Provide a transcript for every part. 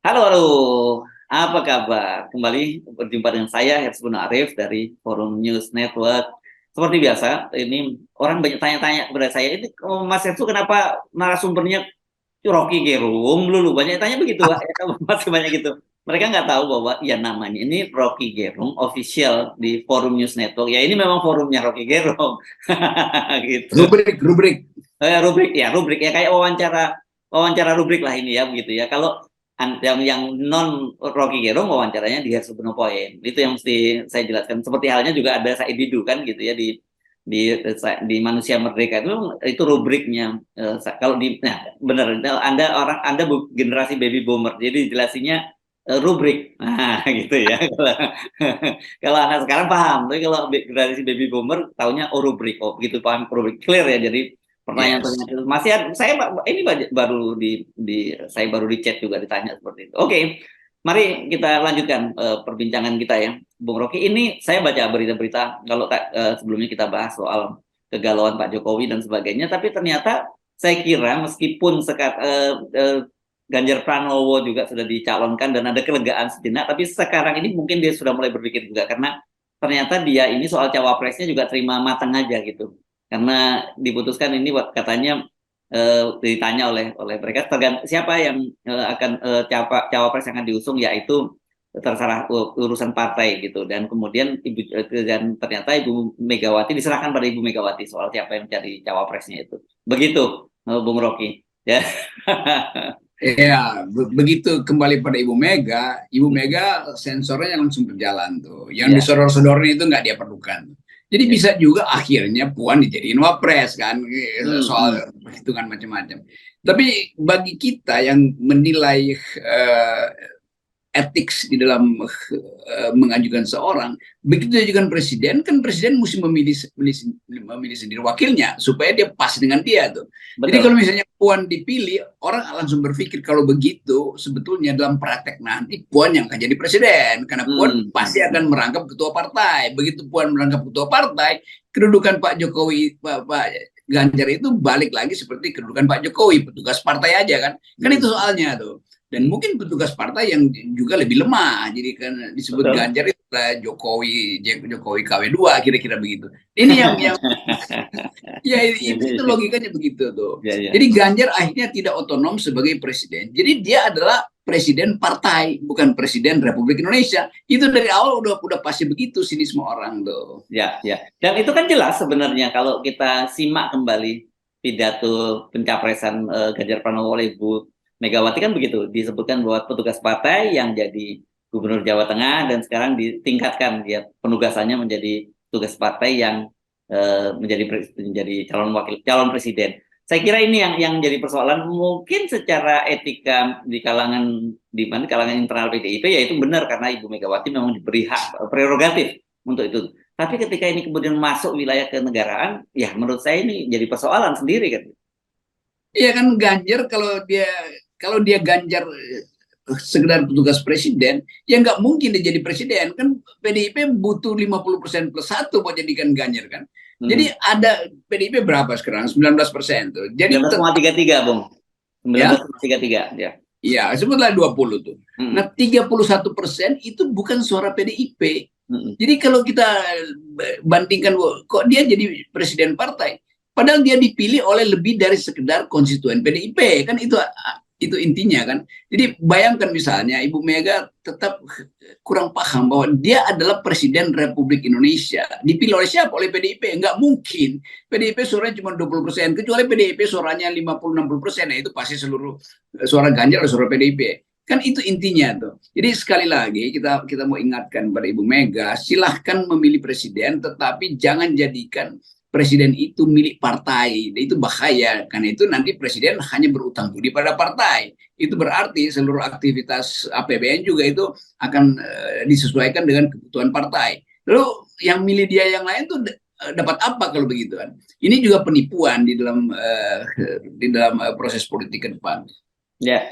Halo, halo. Apa kabar? Kembali berjumpa dengan saya, Hersbun Arif dari Forum News Network. Seperti biasa, ini orang banyak tanya-tanya kepada saya, ini Mas Hersbu kenapa narasumbernya Rocky Gerung dulu? Banyak tanya begitu, Pak. Ya, masih banyak gitu. Mereka nggak tahu bahwa ya namanya ini Rocky Gerung official di Forum News Network. Ya ini memang forumnya Rocky Gerung. Gitu. Rubrik. Rubrik ya kayak wawancara wawancara rubrik lah ini ya begitu ya. Kalau yang non Rocky Gerung wawancaranya di Hersubno Point. Itu yang mesti saya jelaskan. Seperti halnya juga ada Said Didu kan gitu ya di Manusia Merdeka itu rubriknya. Kalau di nah benar Anda generasi baby boomer. Jadi jelasinnya rubrik. Nah, gitu ya. Kalau anak sekarang paham, tapi kalau generasi baby boomer taunya rubrik. Oh, begitu paham rubrik clear ya. Jadi Yes. pertanyaan-pertanyaan masih saya ini baru saya baru di chat juga ditanya seperti itu. Oke, mari kita lanjutkan perbincangan kita ya, Bung Rocky. Ini saya baca berita-berita kalau sebelumnya kita bahas soal kegalauan Pak Jokowi dan sebagainya, tapi ternyata saya kira meskipun Ganjar Pranowo juga sudah dicalonkan dan ada kelegaan sejenak, tapi sekarang ini mungkin dia sudah mulai berpikir juga karena ternyata dia ini soal cawapresnya juga terima matang aja gitu karena diputuskan ini katanya ditanya oleh mereka siapa yang akan cawapres yang akan diusung yaitu terserah urusan partai gitu dan kemudian dan ternyata Ibu Megawati diserahkan pada Ibu Megawati soal siapa yang menjadi cawapresnya itu begitu Bung Rocky ya. Ya, begitu kembali pada Ibu Mega sensornya langsung berjalan tuh. Yang Ya, disodor-sodorin itu nggak dia perlukan. Jadi ya. bisa juga akhirnya Puan dijadiin wapres kan, Hmm. soal perhitungan macam-macam. Tapi bagi kita yang menilai etik di dalam mengajukan seorang, begitu diajukan presiden, kan presiden mesti memilih sendiri wakilnya supaya dia pas dengan dia tuh. Jadi Betul. kalau misalnya Puan dipilih, orang langsung berpikir kalau begitu sebetulnya dalam praktek nanti Puan yang akan jadi presiden karena Puan Hmm. pasti akan merangkap ketua partai. Begitu Puan merangkap ketua partai, kedudukan Pak Jokowi, Pak Ganjar itu balik lagi seperti kedudukan Pak Jokowi, petugas partai aja kan. Kan Hmm. itu soalnya tuh. Dan Hmm. mungkin petugas partai yang juga lebih lemah. Jadi kan disebut Betul. Ganjar itu Jokowi KW2 kira-kira begitu. Ini yang ya itu logikanya begitu tuh. Ya, ya. Jadi Ganjar akhirnya tidak otonom sebagai presiden. Jadi dia adalah presiden partai, bukan presiden Republik Indonesia. Itu dari awal udah pasti begitu sini semua orang tuh. Ya, ya. Dan itu kan jelas sebenarnya kalau kita simak kembali pidato pencapresan Ganjar Pranowo oleh Ibu Megawati kan begitu. Disebutkan bahwa petugas partai yang jadi Gubernur Jawa Tengah dan sekarang ditingkatkan dia penugasannya menjadi petugas partai yang menjadi calon presiden. Saya kira ini yang jadi persoalan mungkin secara etika di mana kalangan internal PDIP ya itu benar karena Ibu Megawati memang diberi hak prerogatif untuk itu. Tapi ketika ini kemudian masuk wilayah kenegaraan, ya menurut saya ini jadi persoalan sendiri kan. Iya kan Ganjar kalau dia Ganjar sekedar petugas presiden, ya nggak mungkin dia jadi presiden kan. PDIP butuh 50% plus satu buat jadikan Ganjar kan. Jadi Hmm. ada PDIP berapa sekarang? 19% tuh. Jadi tetap 19,33 Bung. ya, 19,33 ya. ya sebutlah 20 tuh. Nah Hmm. 31% itu bukan suara PDIP. Hmm. Jadi kalau kita bandingkan kok dia jadi presiden partai, padahal dia dipilih oleh lebih dari sekedar konstituen PDIP kan itu intinya kan. Jadi bayangkan misalnya Ibu Mega tetap kurang paham bahwa dia adalah presiden Republik Indonesia. Dipilih oleh siapa? Oleh PDIP. Nggak mungkin. PDIP suaranya cuma 20%, kecuali PDIP suaranya 50-60%, nah itu pasti seluruh suara Ganjar atau suara PDIP. Kan itu intinya tuh. Jadi sekali lagi kita kita mau ingatkan pada Ibu Mega, silahkan memilih presiden, tetapi jangan jadikan presiden itu milik partai. Itu bahaya, karena itu nanti presiden hanya berutang budi pada partai. Itu berarti seluruh aktivitas APBN juga itu akan disesuaikan dengan kebutuhan partai. Lalu yang milih dia yang lain tuh dapat apa kalau begitu kan? Ini juga penipuan di dalam proses politik ke depan. Ya.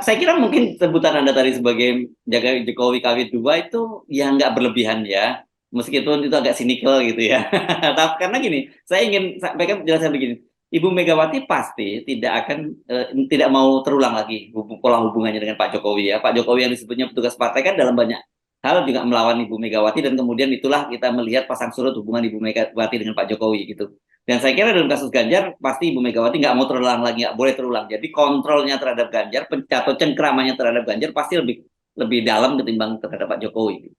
Saya kira mungkin sebutan Anda tadi sebagai jaga Jokowi KW2 itu ya nggak berlebihan ya. Meskipun itu agak sinikal gitu ya. Tapi karena gini, saya ingin sampaikan penjelasan begini. Ibu Megawati pasti tidak mau terulang lagi pola hubungannya dengan Pak Jokowi ya. Pak Jokowi yang disebutnya petugas partai kan dalam banyak hal juga melawan Ibu Megawati, dan kemudian itulah kita melihat pasang surut hubungan Ibu Megawati dengan Pak Jokowi gitu. Dan saya kira dalam kasus Ganjar pasti Ibu Megawati nggak mau terulang lagi, nggak boleh terulang. Jadi kontrolnya terhadap Ganjar, atau cengkramannya terhadap Ganjar pasti lebih dalam ketimbang terhadap Pak Jokowi.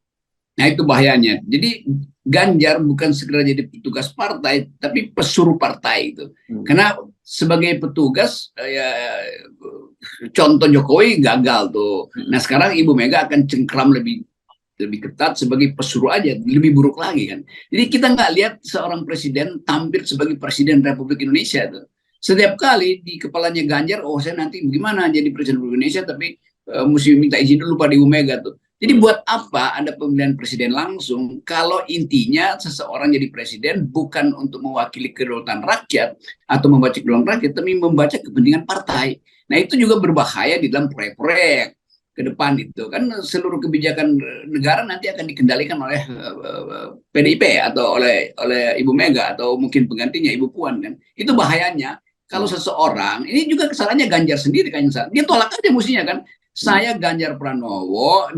Nah itu bahayanya. Jadi Ganjar bukan sekedar jadi petugas partai, tapi pesuruh partai itu. Karena sebagai petugas, ya contoh Jokowi gagal tuh. Nah sekarang Ibu Mega akan cengkram lebih ketat sebagai pesuruh aja, lebih buruk lagi kan. Jadi kita nggak lihat seorang presiden tampil sebagai presiden Republik Indonesia tuh. Setiap kali di kepalanya Ganjar, oh saya nanti gimana jadi presiden Republik Indonesia, tapi mesti minta izin dulu pada Ibu Mega tuh. Jadi buat apa ada pemilihan presiden langsung kalau intinya seseorang jadi presiden bukan untuk mewakili kedaulatan rakyat atau membaca kedaulatan rakyat, tapi membaca kepentingan partai. Nah itu juga berbahaya di dalam proyek-proyek ke depan itu. Kan seluruh kebijakan negara nanti akan dikendalikan oleh PDIP atau oleh Ibu Mega atau mungkin penggantinya Ibu Puan kan. Itu bahayanya. Kalau seseorang, ini juga kesalahannya Ganjar sendiri kan, dia tolak aja mestinya kan. Saya Ganjar Pranowo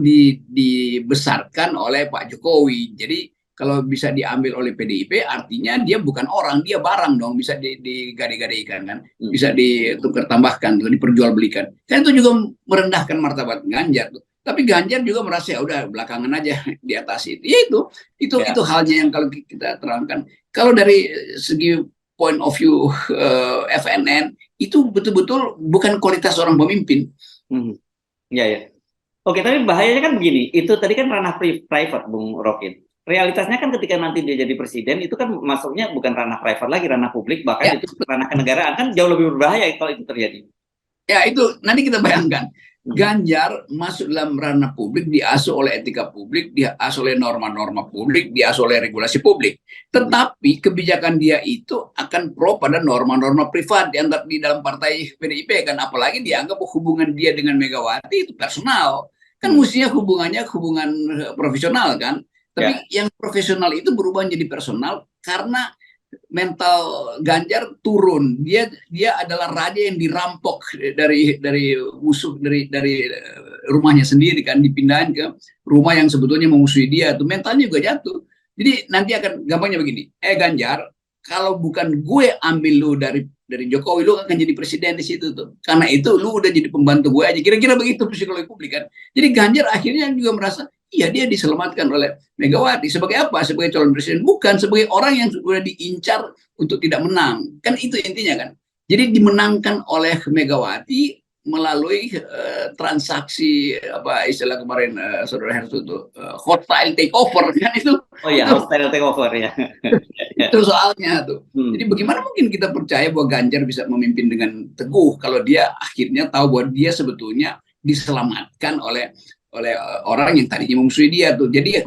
dibesarkan oleh Pak Jokowi. Jadi kalau bisa diambil oleh PDIP artinya dia bukan orang, dia barang dong, bisa digade-gadeikan kan, bisa ditukar tambahkan, diperjualbelikan. Kan itu juga merendahkan martabat Ganjar tuh. Tapi Ganjar juga merasa ya udah belakangan aja di atas itu. Ya itu halnya yang kalau kita terangkan. Kalau dari segi point of view FNN itu betul-betul bukan kualitas orang pemimpin. Ya, ya. Oke, tapi bahayanya kan begini, itu tadi kan ranah private, Bung Rokin. Realitasnya kan ketika nanti dia jadi presiden, itu kan masuknya bukan ranah private lagi, ranah publik, bahkan itu ranah kenegaraan, kan jauh lebih berbahaya kalau itu terjadi. Ya, itu nanti kita bayangkan. Ganjar masuk dalam ranah publik, diasuh oleh etika publik, diasuh oleh norma-norma publik, diasuh oleh regulasi publik. Tetapi kebijakan dia itu akan pro pada norma-norma privat dianggap di dalam partai PDIP kan, apalagi dianggap hubungan dia dengan Megawati itu personal. Kan mestinya hubungannya hubungan profesional kan. Tapi yang profesional itu berubah menjadi personal karena mental Ganjar turun. Dia adalah raja yang dirampok dari musuh, dari rumahnya sendiri kan, dipindahin ke rumah yang sebetulnya memusuhi dia. Tuh mentalnya juga jatuh. Jadi nanti akan gampangnya begini. Ganjar, kalau bukan gue ambil lu dari Jokowi, lu akan jadi presiden di situ tuh. Karena itu lu udah jadi pembantu gue aja. Kira-kira begitu psikologi publik kan. Jadi Ganjar akhirnya juga merasa iya dia diselamatkan oleh Megawati. Sebagai apa? Sebagai calon presiden. Bukan sebagai orang yang sudah diincar untuk tidak menang. Kan itu intinya kan. Jadi dimenangkan oleh Megawati melalui transaksi apa istilah kemarin saudara Hersu itu hostile takeover kan itu. Oh iya, hostile takeover ya. Itu soalnya tuh. Jadi bagaimana mungkin kita percaya bahwa Ganjar bisa memimpin dengan teguh kalau dia akhirnya tahu bahwa dia sebetulnya diselamatkan oleh orang yang tadinya memusuhi dia tuh. Jadi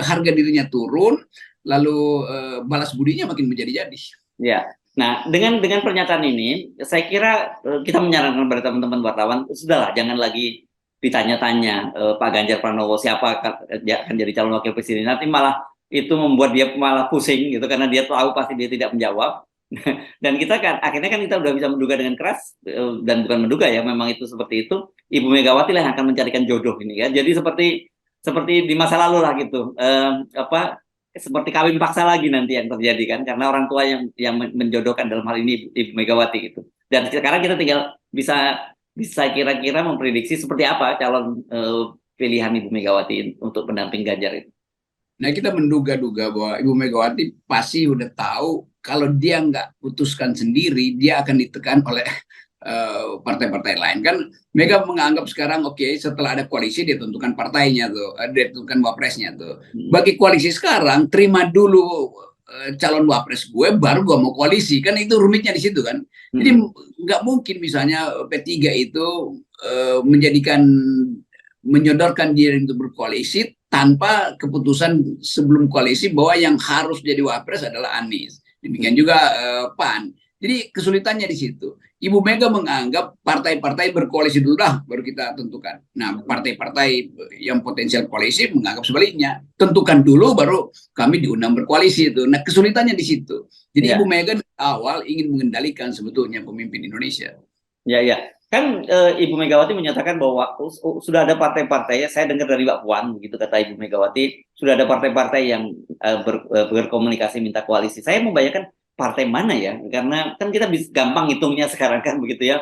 harga dirinya turun, lalu balas budinya makin menjadi-jadi. Ya. Nah, dengan pernyataan ini, saya kira kita menyarankan kepada teman-teman wartawan, sudahlah, jangan lagi ditanya-tanya Pak Ganjar Pranowo siapa akan jadi calon wakil presiden. Nanti malah itu membuat dia malah pusing gitu, karena dia tahu pasti dia tidak menjawab. Dan kita kan akhirnya kan kita udah bisa menduga dengan keras, dan bukan menduga ya, memang itu seperti itu. Ibu Megawati lah yang akan mencarikan jodoh ini ya. Jadi seperti di masa lalu lah gitu. Seperti kawin paksa lagi nanti yang terjadi kan, karena orang tua yang menjodohkan dalam hal ini Ibu Megawati gitu. Dan sekarang kita tinggal bisa kira-kira memprediksi seperti apa calon pilihan Ibu Megawati untuk pendamping Ganjar itu. Nah kita menduga-duga bahwa Ibu Megawati pasti udah tahu kalau dia nggak putuskan sendiri, dia akan ditekan oleh partai-partai lain kan. Mega menganggap sekarang setelah ada koalisi dia tentukan partainya tuh, dia tentukan wapresnya tuh. Bagi koalisi sekarang terima dulu calon wapres gue baru gue mau koalisi kan, itu rumitnya di situ kan. Jadi nggak mungkin misalnya P3 itu menyodorkan diri untuk berkoalisi tanpa keputusan sebelum koalisi bahwa yang harus jadi wapres adalah Anies. Demikian juga PAN. Jadi kesulitannya di situ. Ibu Mega menganggap partai-partai berkoalisi dulu dah, baru kita tentukan. Nah, partai-partai yang potensial koalisi menganggap sebaliknya. Tentukan dulu, baru kami diundang berkoalisi itu. Nah, kesulitannya di situ. Jadi Ibu Ya, Mega dari awal ingin mengendalikan sebetulnya pemimpin Indonesia. ya, ya. Kan Ibu Megawati menyatakan bahwa sudah ada partai-partai ya. Saya dengar dari Mbak Puan, begitu kata Ibu Megawati, sudah ada partai-partai yang berkomunikasi minta koalisi. Saya membayangkan partai mana ya? Karena kan kita bisa gampang hitungnya sekarang kan begitu ya.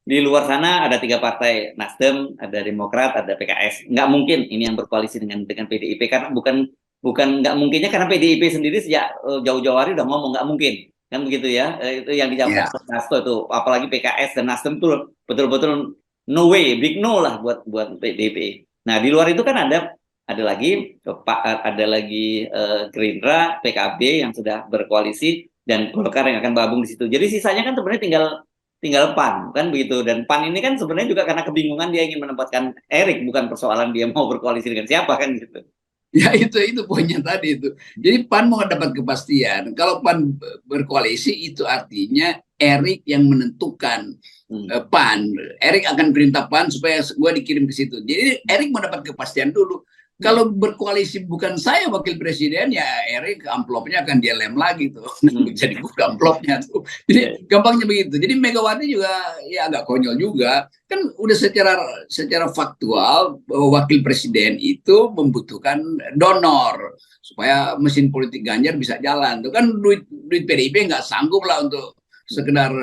Di luar sana ada 3 partai, Nasdem, ada Demokrat, ada PKS. Nggak mungkin ini yang berkoalisi dengan PDIP karena bukan nggak mungkinnya karena PDIP sendiri sejak jauh-jauh hari udah ngomong nggak mungkin kan begitu ya. Itu yang dijawab Ya, Mas Hasto itu, apalagi PKS dan Nasdem tuh betul-betul no way, big no lah buat PDIP. Nah di luar itu kan ada lagi Gerindra, PKB yang sudah berkoalisi dan Golkar yang akan bergabung di situ. Jadi sisanya kan sebenarnya tinggal PAN kan begitu, dan PAN ini kan sebenarnya juga karena kebingungan dia ingin menempatkan Erik, bukan persoalan dia mau berkoalisi dengan siapa kan gitu. ya itu poinnya tadi itu. Jadi PAN mau dapat kepastian. Kalau PAN berkoalisi itu artinya Erik yang menentukan PAN. Erik akan perintah PAN supaya gue dikirim ke situ. Jadi Erik mau dapat kepastian dulu. Kalau berkoalisi bukan saya wakil presiden, ya Erik amplopnya akan dia lem lagi tuh. Jadi buka amplopnya tuh. Ya, Jadi gampangnya begitu. Jadi Megawati juga ya agak konyol juga. Kan udah secara faktual bahwa wakil presiden itu membutuhkan donor supaya mesin politik Ganjar bisa jalan. Tuh kan duit PDIP nggak sanggup lah untuk sekedar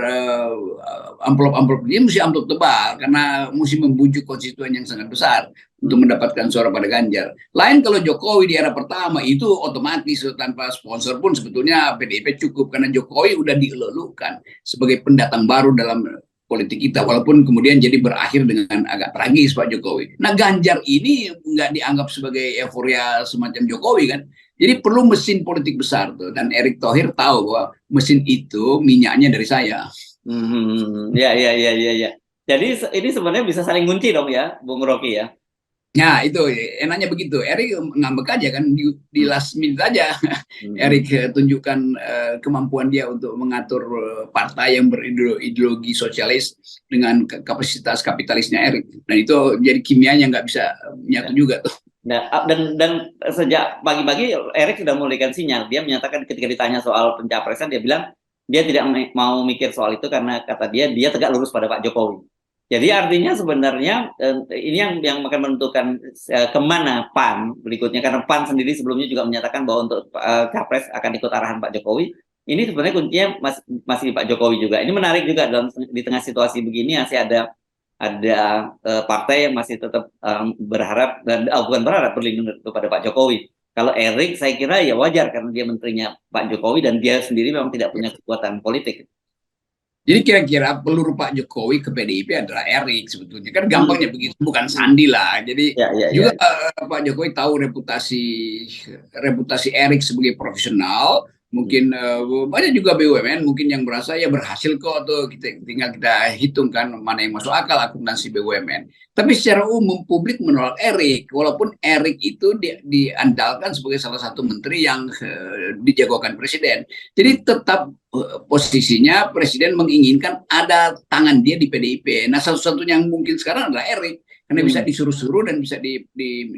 amplop-amplop, dia mesti amplop tebal karena mesti membujuk konstituen yang sangat besar untuk mendapatkan suara pada Ganjar. Lain kalau Jokowi di era pertama itu otomatis tanpa sponsor pun sebetulnya PDIP cukup karena Jokowi udah dielulukan sebagai pendatang baru dalam politik kita, walaupun kemudian jadi berakhir dengan agak tragis Pak Jokowi. Nah Ganjar ini nggak dianggap sebagai euforia semacam Jokowi kan. Jadi perlu mesin politik besar tuh, dan Erick Thohir tahu bahwa mesin itu minyaknya dari saya. Ya, ya, ya, ya, ya. Jadi ini sebenarnya bisa saling kunci dong ya, Bung Rocky ya. Nah itu enaknya begitu. Erik ngambek aja kan di Hmm, last minute aja. hmm, Erik tunjukkan kemampuan dia untuk mengatur partai yang berideologi sosialis dengan kapasitas kapitalisnya Erik. Dan itu jadi kimianya nggak bisa ya. menyatu juga tuh. Dan sejak pagi-pagi Erik sudah memberikan sinyal. Dia menyatakan ketika ditanya soal pencapresan, dia bilang dia tidak mau mikir soal itu karena kata dia tegak lurus pada Pak Jokowi. Jadi artinya sebenarnya ini yang akan menentukan kemana PAN berikutnya, karena PAN sendiri sebelumnya juga menyatakan bahwa untuk capres akan ikut arahan Pak Jokowi. Ini sebenarnya kuncinya masih Pak Jokowi juga. Ini menarik juga di tengah situasi begini masih ada partai yang masih tetap berharap dan bukan berharap, berlindung kepada Pak Jokowi. Kalau Erik saya kira ya wajar karena dia menterinya Pak Jokowi dan dia sendiri memang tidak punya kekuatan politik. Jadi kira-kira peluru Pak Jokowi ke PDIP adalah Erik sebetulnya. Kan Hmm. gampangnya begitu, bukan Sandi lah. Jadi Ya, ya, juga ya. Pak Jokowi tahu reputasi Erik sebagai profesional. Hmm. Mungkin banyak juga BUMN mungkin yang merasa ya berhasil kok tuh, tinggal kita hitungkan mana yang masuk akal akuntansi BUMN. Tapi secara umum publik menolak Erik, walaupun Erik itu diandalkan sebagai salah satu menteri yang dijagokan presiden. Jadi tetap posisinya presiden menginginkan ada tangan dia di PDIP. Nah satu-satunya yang mungkin sekarang adalah Erik karena bisa disuruh-suruh dan bisa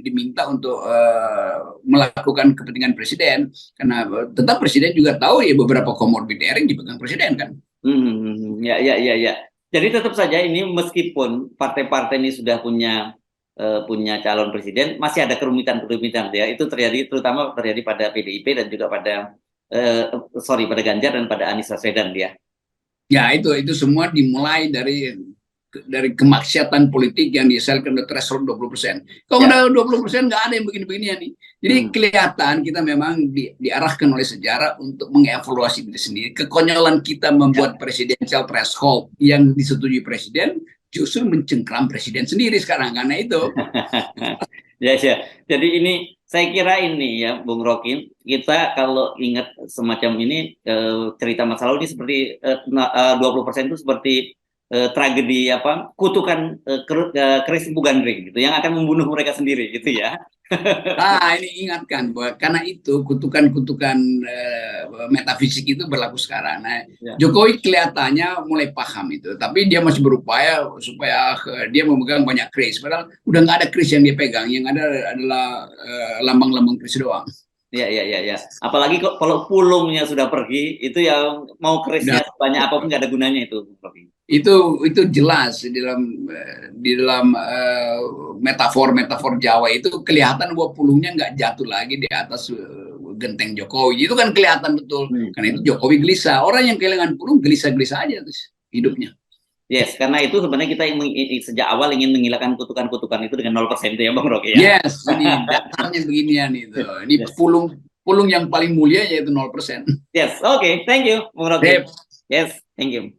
diminta untuk melakukan kepentingan presiden, karena tetap presiden juga tahu ya beberapa komorbid Erik dipegang presiden kan. Ya, ya, ya, ya. Jadi tetap saja ini meskipun partai-partai ini sudah punya calon presiden, masih ada kerumitan-kerumitan ya. Itu terutama terjadi pada PDIP dan juga pada Ganjar dan pada Anies Baswedan dia. Ya itu semua dimulai dari kemaksiatan politik yang dihasilkan dari threshold 20%. Kalau Ya. udah 20% nggak ada yang begini-begini ya nih. Jadi kelihatan kita memang diarahkan oleh sejarah untuk mengevaluasi diri sendiri. Kekonyolan kita membuat presidential threshold yang disetujui presiden justru mencengkram presiden sendiri sekarang karena itu. Ya, ya. Jadi ini saya kira ini ya, Bung Rocky, kita kalau ingat semacam ini cerita masa lalu ini seperti 20% itu seperti tragedi apa kutukan keris Empu Gandring gitu yang akan membunuh mereka sendiri gitu ya. Ini ingatkan bahwa karena itu kutukan-kutukan metafisik itu berlaku sekarang. Nah, Ya. Jokowi kelihatannya mulai paham itu, tapi dia masih berupaya supaya dia memegang banyak kris. Padahal udah nggak ada kris yang dia pegang, yang ada adalah lambang-lambang kris doang. Ya. Apalagi kalau pulungnya sudah pergi, itu yang mau Udah, kerisnya sebanyak apapun nggak ada gunanya itu, Rocky. itu jelas di dalam metafor Jawa itu kelihatan bahwa pulungnya nggak jatuh lagi di atas genteng Jokowi. Itu kan kelihatan betul. Karena itu Jokowi gelisah. Orang yang kehilangan pulung gelisah-gelisah aja terus hidupnya. Yes, karena itu sebenarnya kita sejak awal ingin menghilangkan kutukan-kutukan itu dengan 0% itu ya, Bang Rocky ya. Yes, ini dasarnya beginian itu. Ini Yes. pulung yang paling mulia yaitu 0%. Yes, okay, thank you, Bang Rocky. Yes, thank you.